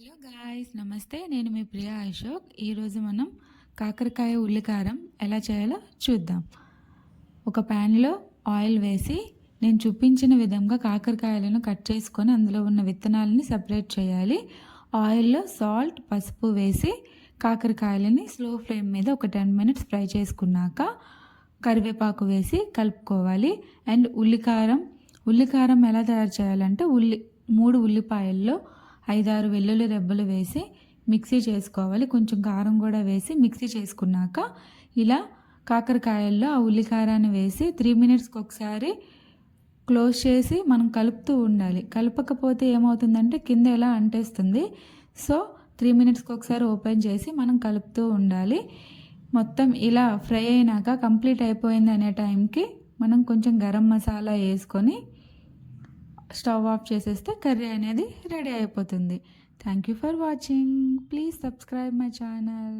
Hello guys, నమస్తే. నేను మీ ప్రియా అశోక్. ఈరోజు మనం కాకరకాయ ఉల్లికారం ఎలా చేయాలో చూద్దాం. ఒక ప్యాన్లో ఆయిల్ వేసి నేను చూపించిన విధంగా కాకరకాయలను కట్ చేసుకొని అందులో ఉన్న విత్తనాలని సపరేట్ చేయాలి. ఆయిల్లో సాల్ట్, పసుపు వేసి కాకరకాయలని స్లో ఫ్లేమ్ మీద ఒక 10 మినిట్స్ ఫ్రై చేసుకున్నాక కరివేపాకు వేసి కలుపుకోవాలి. అండ్ ఉల్లికారం ఎలా తయారు చేయాలంటే 3 ఉల్లిపాయల్లో 5-6 వెల్లుల్లి రెబ్బలు వేసి మిక్సీ చేసుకోవాలి. కొంచెం కారం కూడా వేసి మిక్సీ చేసుకున్నాక ఇలా కాకరకాయల్లో ఆ ఉల్లికారాన్ని వేసి 3 మినిట్స్కి ఒకసారి క్లోజ్ చేసి మనం కలుపుతూ ఉండాలి. కలపకపోతే ఏమవుతుందంటే కింద ఎలా అంటేస్తుంది. సో 3 మినిట్స్కి ఒకసారి ఓపెన్ చేసి మనం కలుపుతూ ఉండాలి. మొత్తం ఇలా ఫ్రై అయినాక కంప్లీట్ అయిపోయింది అనే టైంకి మనం కొంచెం గరం మసాలా వేసుకొని స్టవ్ ఆఫ్ చేసేస్తే కర్రీ అనేది రెడీ అయిపోతుంది. Thank you for watching. Please subscribe my channel.